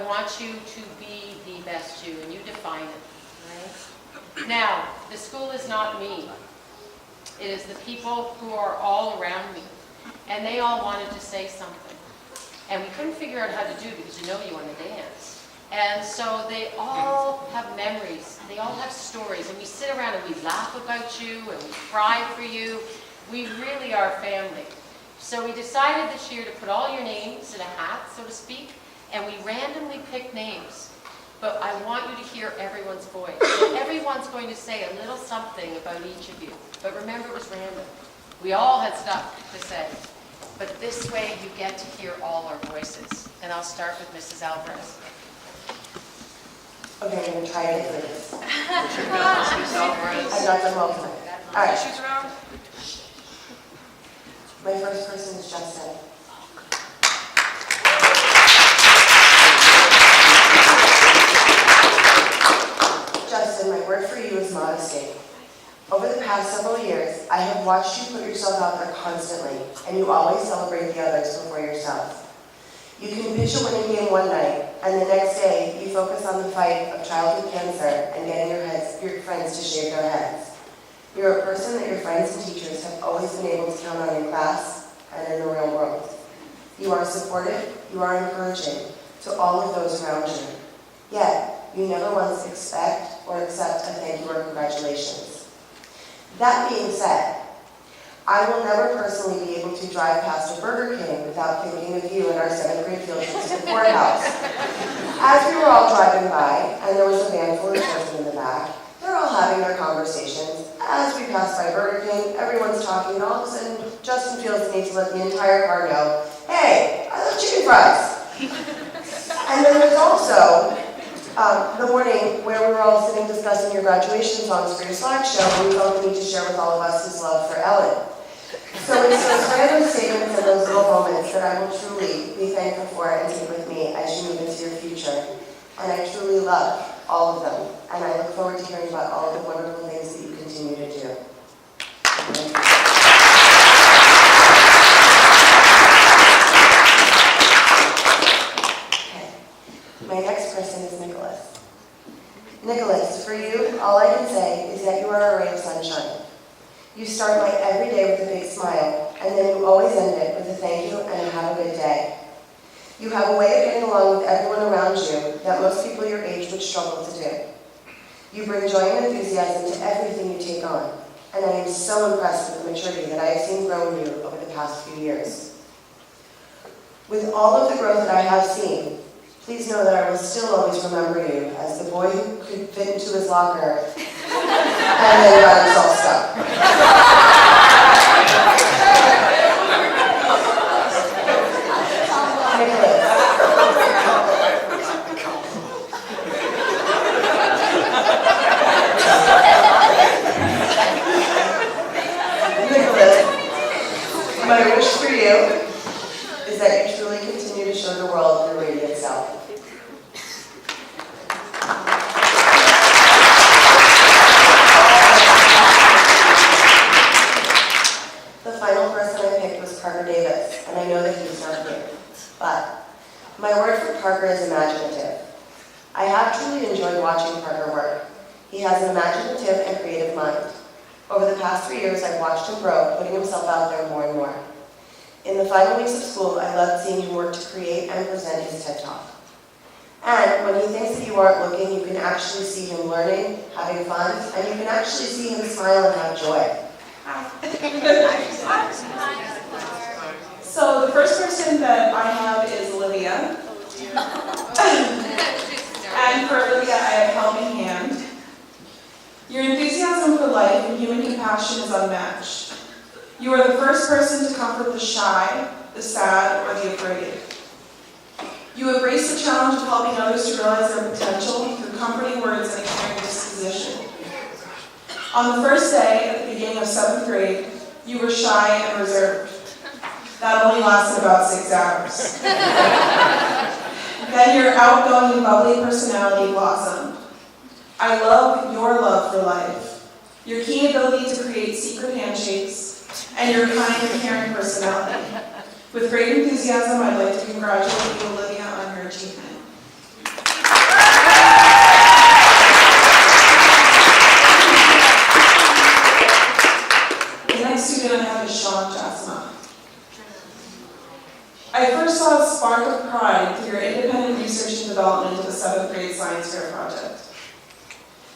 want you to be the best you, and you define it, right? Now, the school is not me. It is the people who are all around me, and they all wanted to say something. And we couldn't figure out how to do it because you want to dance. And so they all have memories, they all have stories, and we sit around and we laugh about you, and we cry for you. We really are family. So we decided this year to put all your names in a hat, so to speak, and we randomly picked names. But I want you to hear everyone's voice. So everyone's going to say a little something about each of you. But remember, it was random. We all had stuff to say. But this way you get to hear all our voices. And I'll start with Mrs. Alvarez. Okay, I'm going to try to get through this. Mrs. Alvarez. I've not done well tonight. All right. Issues around? My first person is Justin. Justin, my word for you is modesty. Over the past several years, I have watched you put yourself out there constantly, and you always celebrate the others before yourself. You can pitch a winning game one night, and the next day, you focus on the fight of childhood cancer and getting your friends to shave their heads. You're a person that your friends and teachers have always been able to count on in class and in the real world. You are supportive, you are encouraging to all of those around you. Yet, you never once expect or accept a thank you or congratulations. That being said, I will never personally be able to drive past a Burger King without thinking of you in our 7th grade field trip to the courthouse. As we were all driving by, and there was a van full of children in the back, they're all having their conversations. As we pass by Burger King, everyone's talking, and all of a sudden, Justin feels the need to let the entire car know, hey, I love chicken fries. And then there's also the morning where we were all sitting discussing your graduation songs for your slideshow, and we felt the need to share with all of us his love for Ellen. So it's those random statements and those little moments that I will truly be thankful for and take with me as you move into your future. And I truly love all of them, and I look forward to hearing about all of the wonderful things that you continue to do. Okay. My next person is Nicholas. Nicholas, for you, all I can say is that you are a ray of sunshine. You start my every day with a big smile, and then you always end it with a thank you and a have a good day. You have a way of getting along with everyone around you that most people your age would struggle to do. You bring joy and enthusiasm to everything you take on, and I am so impressed with the maturity that I have seen grow in you over the past few years. With all of the growth that I have seen, please know that I will still always remember you as the boy who could fit into his locker and then got himself stuck. My wish for you is that you truly continue to show the world your radiant self. The final person I picked was Parker Davis, and I know that he's not here. But my word for Parker is imaginative. I have truly enjoyed watching Parker work. He has an imaginative and creative mind. Over the past 3 years, I've watched him grow, putting himself out there more and more. In the final weeks of school, I loved seeing him work to create and present his TED Talk. And when he thinks that you aren't looking, you can actually see him learning, having fun, and you can actually see him smile and have joy. So the first person that I have is Olivia. And for Olivia, I have Helping Hand. Your enthusiasm for life and human compassion is unmatched. You are the first person to comfort the shy, the sad, or the afraid. You embrace the challenge of helping others to realize their potential through comforting words and a caring disposition. On the first day at the beginning of 7th grade, you were shy and reserved. That only lasted about 6 hours. Then your outgoing and bubbly personality blossomed. I love your love for life, your keen ability to create secret handshakes, and your kind and caring personality. With great enthusiasm, I'd like to congratulate you, Olivia, on your achievement. development of the 7th grade science fair project.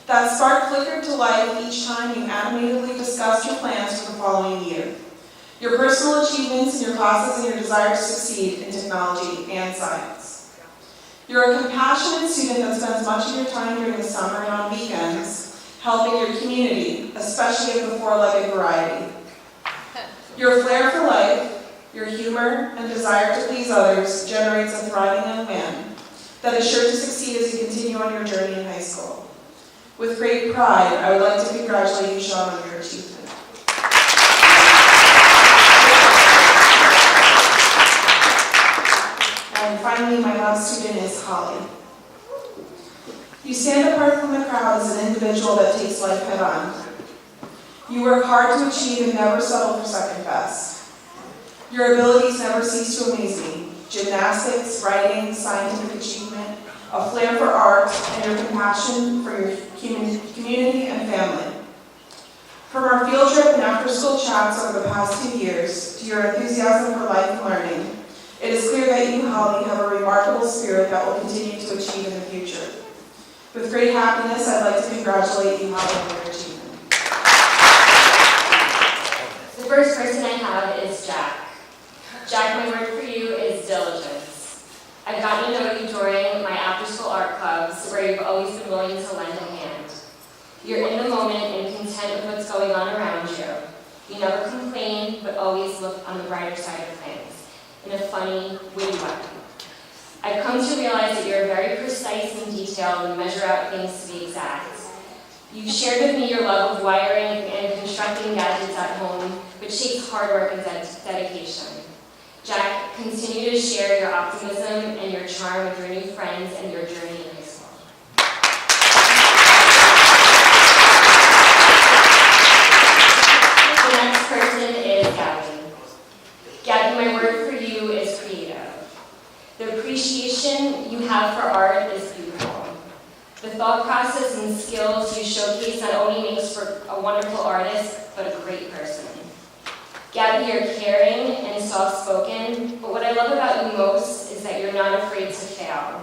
That spark flickered to life each time you animatedly discussed your plans for the following year, your personal achievements in your classes and your desire to succeed in technology and science. You're a compassionate student that spends much of your time during the summer and on weekends helping your community, especially of the four-legged variety. Your flair for life, your humor and desire to please others generates a thriving young man that is sure to succeed as you continue on your journey in high school. With great pride, I would like to congratulate you, Sean, on your achievement. And finally, my last student is Holly. You stand apart from the crowd as an individual that takes life head on. You work hard to achieve and never settle for second best. Your abilities never cease to amaze me. Gymnastics, writing, scientific achievement, a flair for art, and your compassion for your community and family. From our field trip and after-school chats over the past 2 years to your enthusiasm for life and learning, it is clear that you, Holly, have a remarkable spirit that will continue to achieve in the future. With great happiness, I'd like to congratulate you, Holly, on your achievement. The first person I have is Jack. Jack, my word for you is diligence. I've gotten to know you during my after-school art clubs, where you've always been willing to lend a hand. You're in the moment and content with what's going on around you. You never complain, but always look on the brighter side of things, in a funny, witty way. I've come to realize that you're very precise and detailed and measure out things to be exact. You shared with me your love of wiring and constructing gadgets at home, which takes hard work and dedication. Jack, continue to share your optimism and your charm with your new friends and your journey in high school. The next person is Gabby. Gabby, my word for you is creative. The appreciation you have for art is beautiful. The thought process and skills you showcase not only makes for a wonderful artist, but a great person. Gabby, you're caring and soft-spoken, but what I love about you most is that you're not afraid to fail.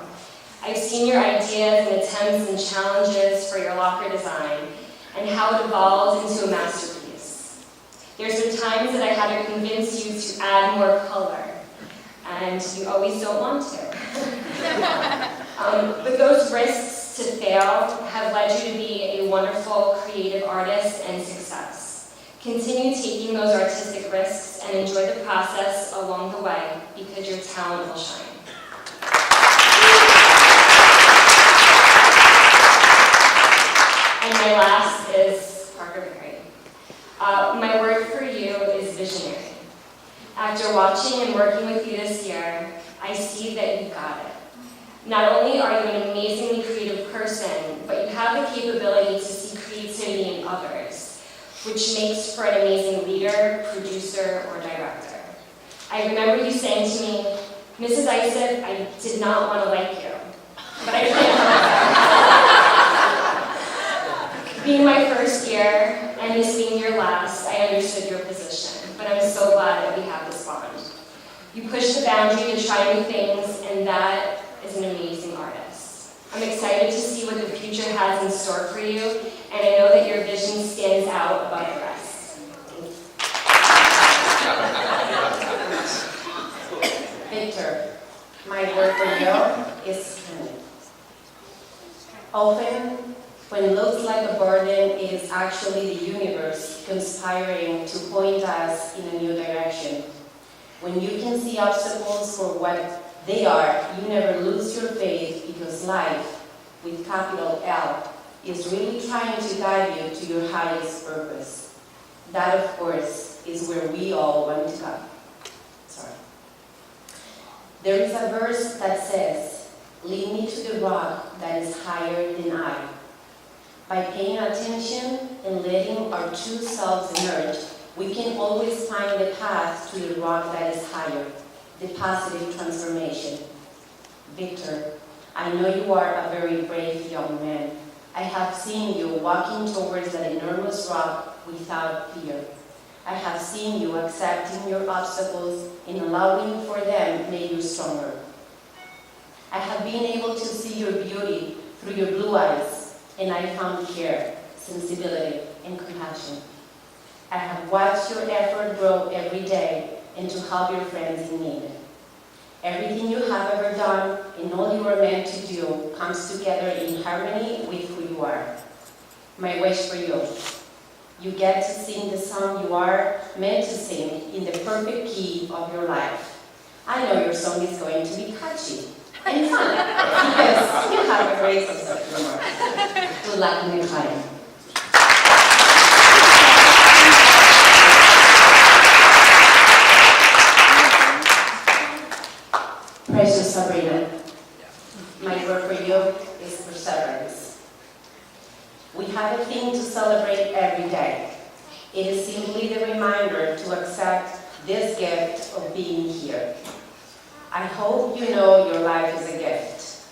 I've seen your ideas and attempts and challenges for your locker design and how it evolved into a masterpiece. There's been times that I had to convince you to add more color, and you always don't want to. But those risks to fail have led you to be a wonderful creative artist and success. Continue taking those artistic risks and enjoy the process along the way, because your talent will shine. And my last is Parker Berry. My word for you is visionary. After watching and working with you this year, I see that you got it. Not only are you an amazingly creative person, but you have the capability to see creativity in others, which makes for an amazing leader, producer, or director. I remember you saying to me, Mrs. Isaac, I did not want to like you, but I can't help it. Being my first year, and this being your last, I understood your position, but I'm so glad that we have this bond. You push the boundary to try new things, and that is an amazing artist. I'm excited to see what the future has in store for you, and I know that your vision stands out above the rest. Victor, my word for you is kind. Often, when it looks like a burden, it is actually the universe conspiring to point us in a new direction. When you can see obstacles for what they are, you never lose your faith, because life, with capital L, is really trying to guide you to your highest purpose. That, of course, is where we all want to come. There is a verse that says, "Lead me to the rock that is higher than I." By paying attention and letting our true selves emerge, we can always find the path to the rock that is higher, the positive transformation. Victor, I know you are a very brave young man. I have seen you walking towards that enormous rock without fear. I have seen you accepting your obstacles and allowing for them to make you stronger. I have been able to your beauty through your blue eyes, and I found care, sensibility, and compassion. I have watched your effort grow every day and to help your friends in need. Everything you have ever done and all you are meant to do comes together in harmony with who you are. My wish for you: you get to sing the song you are meant to sing in the perfect key of your life. I know your song is going to be catchy and fun because you have a great sense of humor. Good luck in your time. Precious Sabrina, my word for you is perseverance. We have a thing to celebrate every day. It is simply the reminder to accept this gift of being here. I hope you know your life is a gift.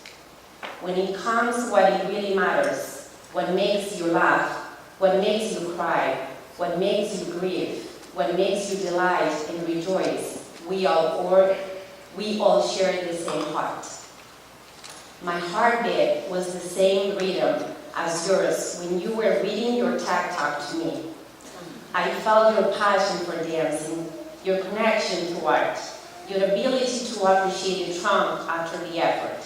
When it comes what it really matters, what makes you laugh, what makes you cry, what makes you grieve, what makes you delight and rejoice, we all share the same heart. My heartbeat was the same rhythm as yours when you were reading your TED Talk to me. I felt your passion for dancing, your connection to art, your ability to appreciate the triumph after the effort.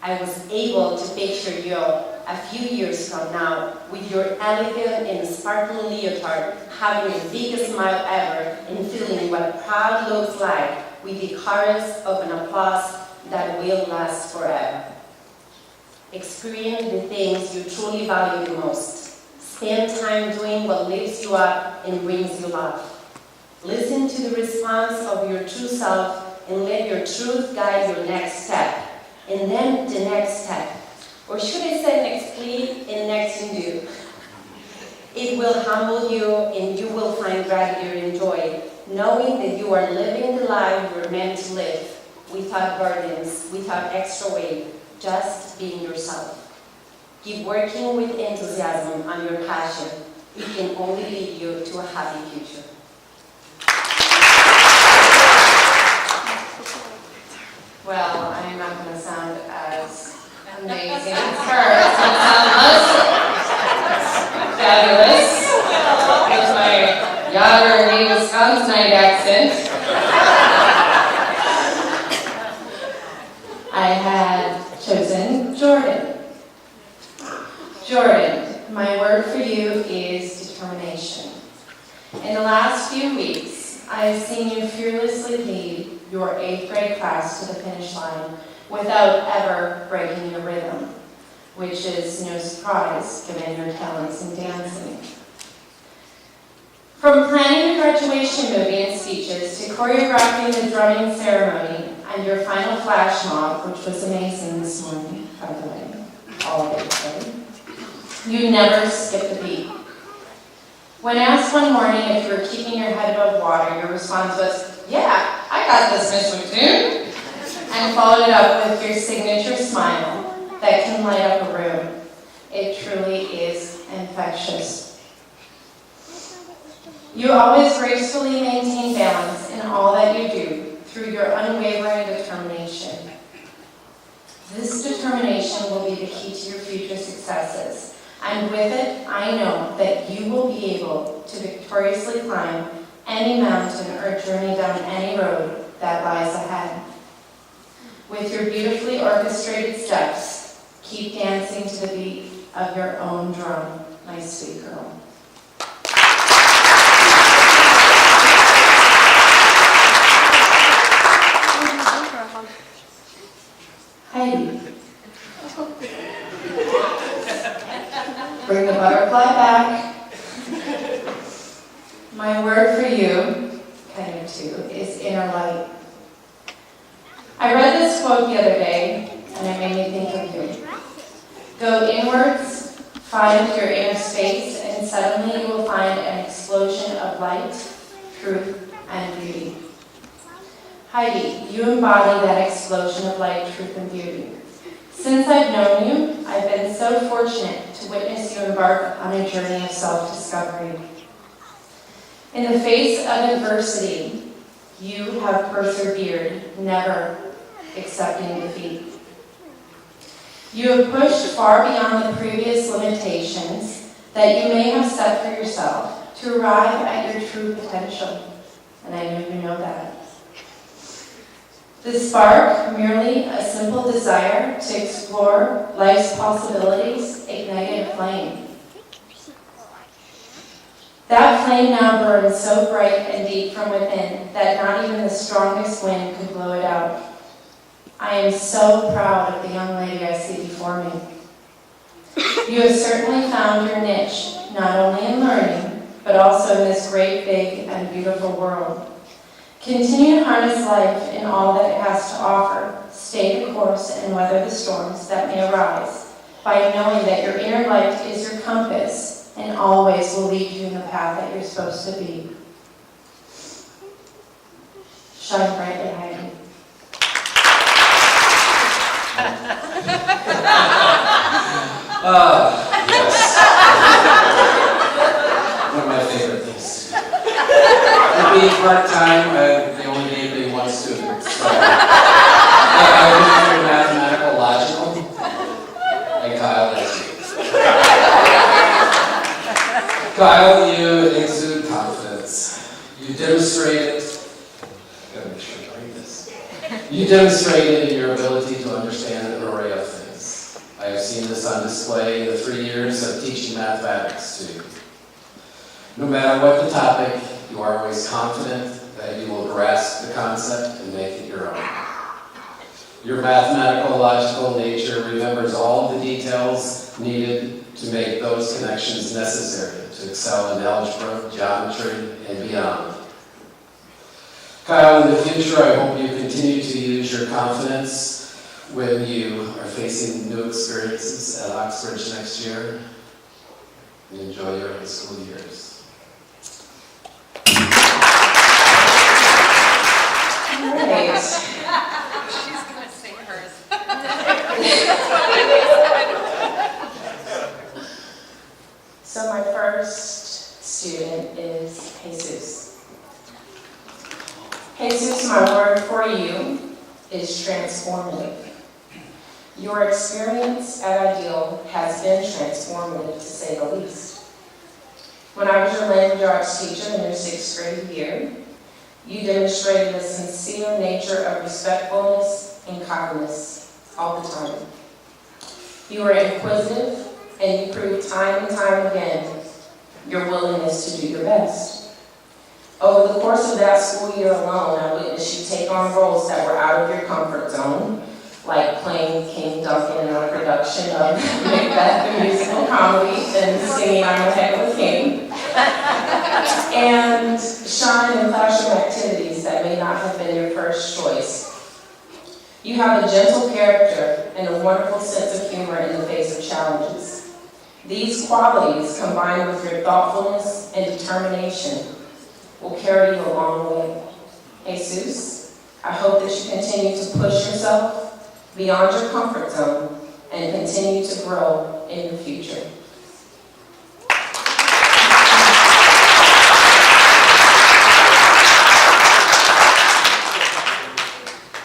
I was able to picture you a few years from now with your elegant and sparkling leotard, having the biggest smile ever and feeling what proud looks like with the chorus of an applause that will last forever. Experience the things you truly value the most. Spend time doing what lifts you up and brings you love. Listen to the response of your true self and let your truth guide your next step. And then the next step. Or should I say next plea and next in do? It will humble you and you will find gratitude and joy, knowing that you are living the life you are meant to live, without burdens, without extra weight, just being yourself. Keep working with enthusiasm on your passion. It can only lead you to a happy future. Well, I'm not going to sound as amazing as her. It's going to sound less fabulous with my Yager, Wisconsinite accent. I had chosen Jordan. Jordan, my word for you is determination. In the last few weeks, I have seen you fearlessly lead your 8th grade class to the finish line without ever breaking your rhythm, which is no surprise given your talents in dancing. From planning the graduation movie and speeches to choreographing the drumming ceremony and your final flash mob, which was amazing this morning, by the way, all of it, you never skipped a beat. When asked one morning if you were keeping your head above water, your response was, "Yeah, I got this, Miss McToon," and followed it up with your signature smile that can light up a room. It truly is infectious. You always gracefully maintain balance in all that you do through your unwavering determination. This determination will be the key to your future successes. And with it, I know that you will be able to victoriously climb any mountain or journey down any road that lies ahead. With your beautifully orchestrated steps, keep dancing to the beat of your own drum, my sweet girl. Heidi. Bring the butterfly back. My word for you, kind of too, is inner light. I read this quote the other day, and it made me think of you. Go inwards, find your inner space, and suddenly you will find an explosion of light, truth, and beauty. Heidi, you embody that explosion of light, truth, and beauty. Since I've known you, I've been so fortunate to witness you embark on a journey of self-discovery. In the face of adversity, you have persevered, never accepting defeat. You have pushed far beyond the previous limitations that you may have set for yourself to arrive at your true potential. And I know you know that. The spark, merely a simple desire to explore life's possibilities, ignited a flame. That flame now burns so bright and deep from within that not even the strongest wind could blow it out. I am so proud of the young lady I see before me. You have certainly found your niche, not only in learning, but also in this great, big, and beautiful world. Continue to harness life in all that it has to offer. Stay the course and weather the storms that may arise by knowing that your inner light is your compass and always will lead you in the path that you're supposed to be. Shine brightly, Heidi. Yes. One of my favorite things. For being part-time, they only gave me one student. So I was very mathematical, logical, and Kyle, that's you. Kyle, you exude confidence. You demonstrated, gotta make sure I read this. You demonstrated your ability to understand an array of things. I have seen this on display in the 3 years of teaching mathematics to you. No matter what the topic, you are always confident that you will grasp the concept and make it your own. Your mathematical, logical nature remembers all the details needed to make those connections necessary to excel in algebra, geometry, and beyond. Kyle, in the future, I hope you continue to use your confidence when you are facing new experiences at Oxbridge next year. And enjoy your high school years. All right. She's going to sing hers. So my first student is Jesus. Jesus, my word for you is transformative. Your experience at Ideal has been transformative, to say the least. When I was your language arts teacher in your 6th grade year, you demonstrated a sincere nature of respectfulness and kindness all the time. You were inquisitive, and you proved time and time again your willingness to do your best. Over the course of that school year alone, I witnessed you take on roles that were out of your comfort zone, like playing King Duncan in a production of Macbeth, the musical comedy, and singing I'm a Heck of a King, and shine in classroom activities that may not have been your first choice. You have a gentle character and a wonderful sense of humor in the face of challenges. These qualities, combined with your thoughtfulness and determination, will carry you a long way. Jesus, I hope that you continue to push yourself beyond your comfort zone and continue to grow in the future.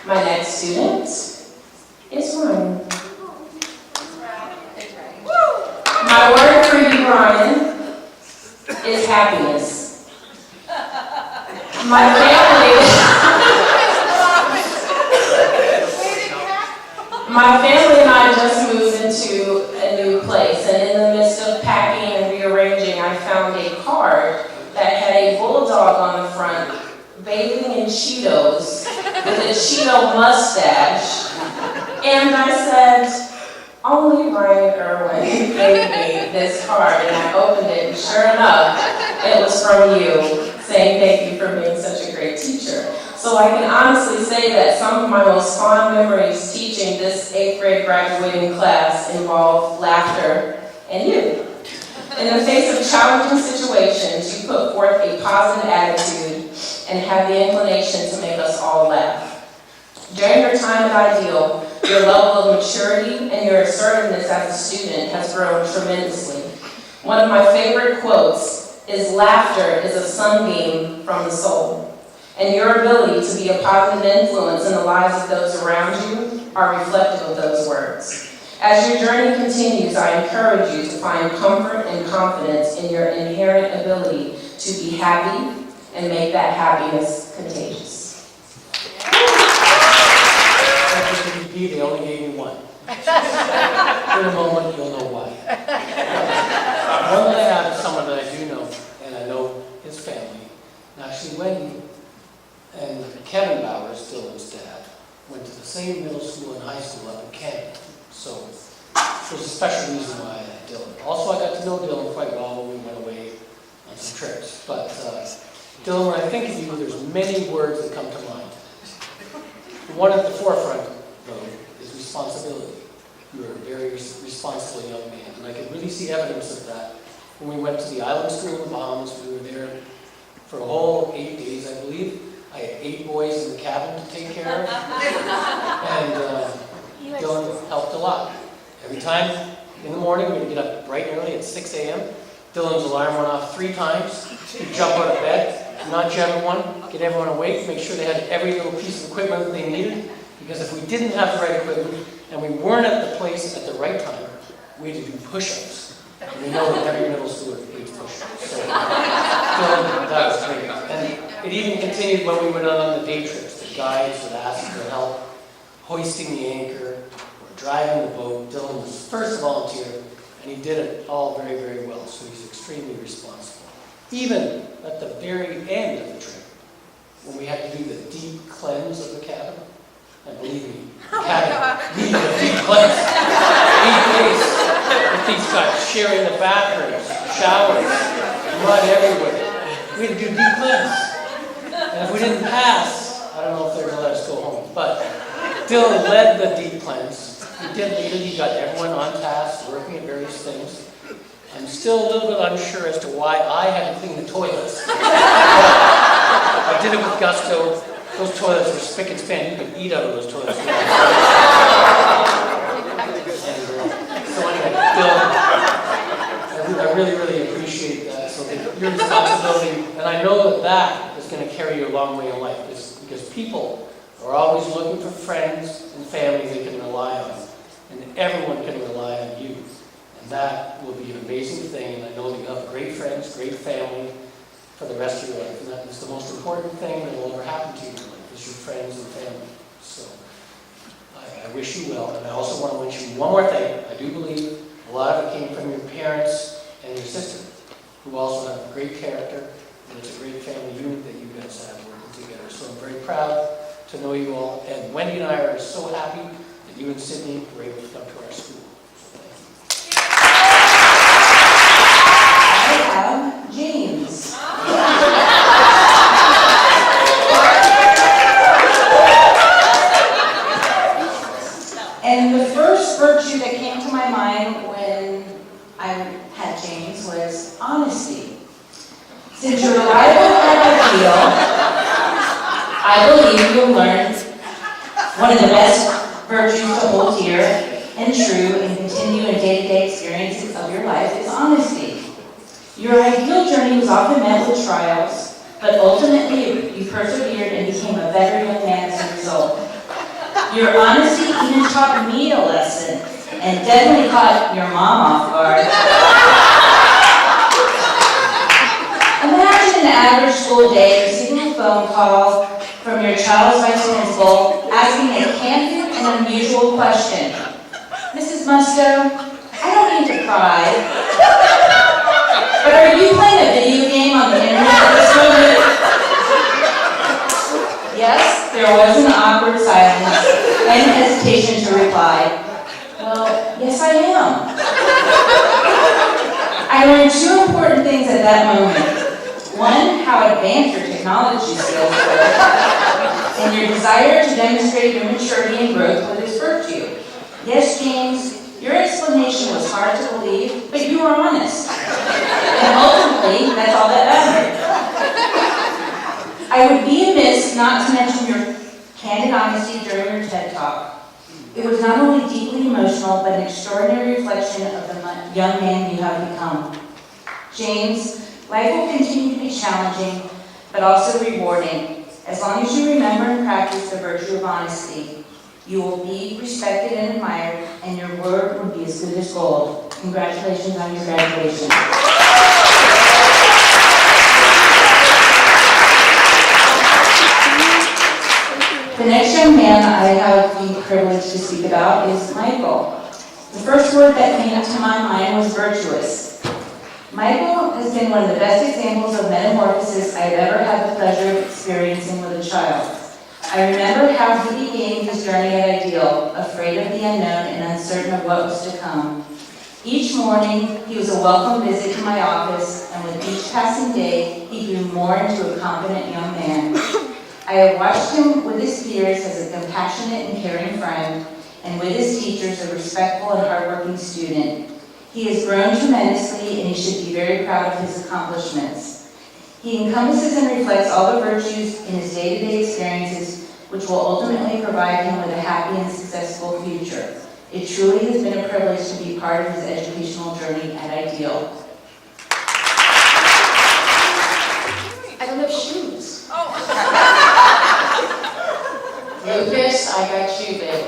My next student is Ryan. My word for you, Ryan, is happiness. My family and I just moved into a new place, and in the midst of packing and rearranging, I found a card that had a bulldog on the front, bathing in Cheetos, with a Cheeto mustache, and I said, only Ryan Irwin gave me this card, and I opened it, and sure enough, it was from you, saying thank you for being such a great teacher. So I can honestly say that some of my most fond memories teaching this 8th grade graduating class involve laughter and you. In the face of challenging situations, you put forth a positive attitude and have the inclination to make us all laugh. During your time at Ideal, your level of maturity and your assertiveness as a student has grown tremendously. One of my favorite quotes is, "Laughter is a sunbeam from the soul." And your ability to be a positive influence in the lives of those around you are reflective of those words. As your journey continues, I encourage you to find comfort and confidence in your inherent ability to be happy and make that happiness contagious. They only gave me one. In a moment, you'll know why. One that I have is someone that I do know, and I know his family. And actually, Wendy and Kevin Bowers, Dylan's dad, went to the same middle school and high school up in Canada. So there's a special reason why I had Dylan. Also, I got to know Dylan quite well when we went away on some trips. But Dylan, when I think of you, there's many words that come to mind. The one at the forefront, though, is responsibility. You're a very responsible young man, and I could really see evidence of that when we went to the island school in the Bahamas. We were there for a whole 8 days, I believe. I had 8 boys in the cabin to take care of, and Dylan helped a lot. Every time in the morning, we'd get up bright and early at 6 a.m. Dylan's alarm went off 3 times. He'd jump out of bed, nudge everyone, get everyone awake, make sure they had every little piece of equipment that they needed. Because if we didn't have the right equipment and we weren't at the place at the right time, we had to do push-ups. And we know that every middle schooler hates push-ups. So Dylan, that was great. And it even continued when we went on the day trips. The guides would ask for help hoisting the anchor or driving the boat. Dylan was the first volunteer, and he did it all very, very well. So he's extremely responsible. Even at the very end of the trip, when we had to do the deep cleanse of the cabin, and believe me, the cabin needed a deep cleanse. 8 days with these guys sharing the bathrooms, showers, mud everywhere. We had to do deep cleanse. And if we didn't pass, I don't know if they're going to let us go home. But Dylan led the deep cleanse. He did lead it. He got everyone on task, working at various things. I'm still a little bit unsure as to why I had to clean the toilets. I did it with gusto. Those toilets were spick and span. You could eat out of those toilets. And, so anyway, Dylan, I really, really appreciate that. So your responsibility, and I know that that is going to carry you a long way in life, because people are always looking for friends and family they can rely on, and everyone can rely on you. And that will be an amazing thing, and I know that you have great friends, great family for the rest of your life, and that is the most important thing that will ever happen to you in life, is your friends and family. So I wish you well, and I also want to wish you one more thing. I do believe a lot of it came from your parents and your sister, who also have a great character, and it's a great family unit that you guys have working together. So I'm very proud to know you all, and Wendy and I are so happy that you and Sydney were able to come to our school. So thank you. I have James. And the first virtue that came to my mind when I had James was honesty. Since your arrival at Ideal, I believe you'll learn one of the best virtues to hold dear and true and continue in day-to-day experiences of your life is honesty. Your ideal journey was often met with trials, but ultimately you persevered and became a better young man as a result. Your honesty even taught me a lesson, and definitely caught your mom off guard. Imagine an average school day receiving a phone call from your child's vice principal asking a candid and unusual question. Mrs. Musto, I don't mean to pry, but are you playing a video game on the internet at this moment? Yes, there was an awkward silence and hesitation to reply. Well, yes I am. I learned 2 important things at that moment. One, how advanced your technology skills were, and your desire to demonstrate your maturity and growth with this virtue. Yes, James, your explanation was hard to believe, but you were honest. And ultimately, that's all that mattered. I would be amiss not to mention your candid honesty during your TED Talk. It was not only deeply emotional, but an extraordinary reflection of the young man you have become. James, life will continue to be challenging, but also rewarding, as long as you remember and practice the virtue of honesty. You will be respected and admired, and your word will be as good as gold. Congratulations on your graduation. The next young man I have the privilege to speak about is Michael. The first word that came to my mind was virtuous. Michael has been one of the best examples of metamorphosis I have ever had the pleasure of experiencing with a child. I remember how he began his journey at Ideal, afraid of the unknown and uncertain of what was to come. Each morning, he was a welcome visit to my office, and with each passing day, he grew more into a confident young man. I have watched him with his peers as a compassionate and caring friend, and with his teachers, a respectful and hardworking student. He has grown tremendously, and he should be very proud of his accomplishments. He encompasses and reflects all the virtues in his day-to-day experiences, which will ultimately provide him with a happy and successful future. It truly has been a privilege to be part of his educational journey at Ideal. I don't have shoes. Lucas, I got you, babe.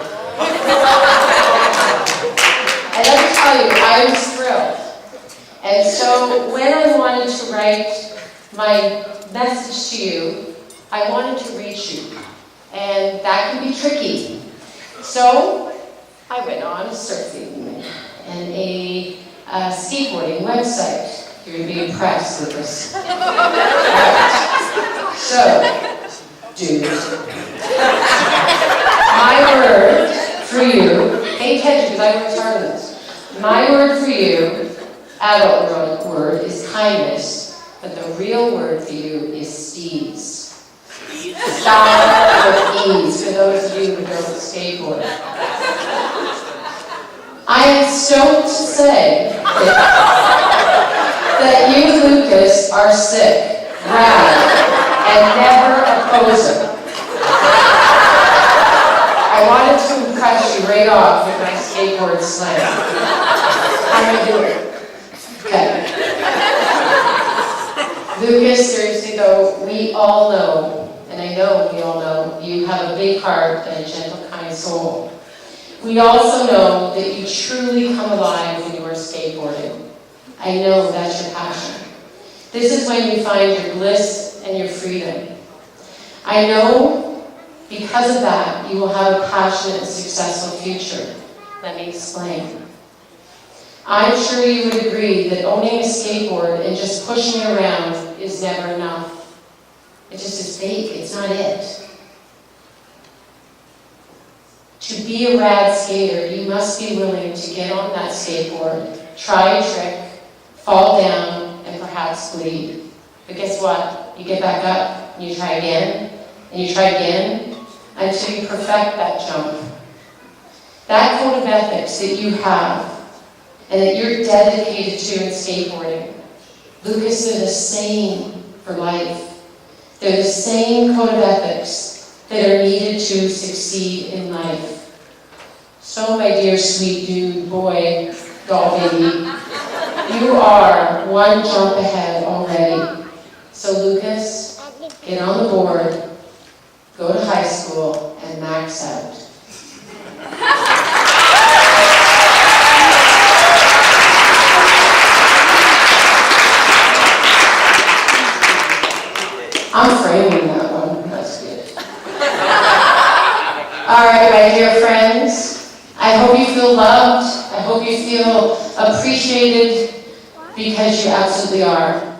And let me tell you, I was thrilled. And so when I wanted to write my message to you, I wanted to reach you. And that can be tricky. So I went on surfing and a skateboarding website. You're going to be impressed with this. So, dude, my word for you, pay attention because I worked hard on this. My word for you, adult word, is kindness, but the real word for you is steez. Style with ease, for those of you who don't skateboard. I am stoked to say that you, Lucas, are sick, Grad, and never a poser. I wanted to impress you right off with my skateboard slam. How do I do it? Okay. Lucas, seriously though, we all know, and I know we all know, you have a big heart and a gentle, kind soul. We also know that you truly come alive when you are skateboarding. I know that's your passion. This is when you find your bliss and your freedom. I know because of that, you will have a passionate and successful future. Let me explain. I'm sure you would agree that owning a skateboard and just pushing it around is never enough. It just is fake, it's not it. To be a rad skater, you must be willing to get on that skateboard, try a trick, fall down, and perhaps bleed. But guess what? You get back up, and you try again, and you try again, until you perfect that jump. That code of ethics that you have, and that you're dedicated to in skateboarding, Lucas, they're the same for life. They're the same code of ethics that are needed to succeed in life. So, my dear sweet dude, boy, doll baby, you are one jump ahead already. So Lucas, get on the board, go to high school, and max out. I'm framing that one, that's good. All right, my dear friends, I hope you feel loved. I hope you feel appreciated because you absolutely are.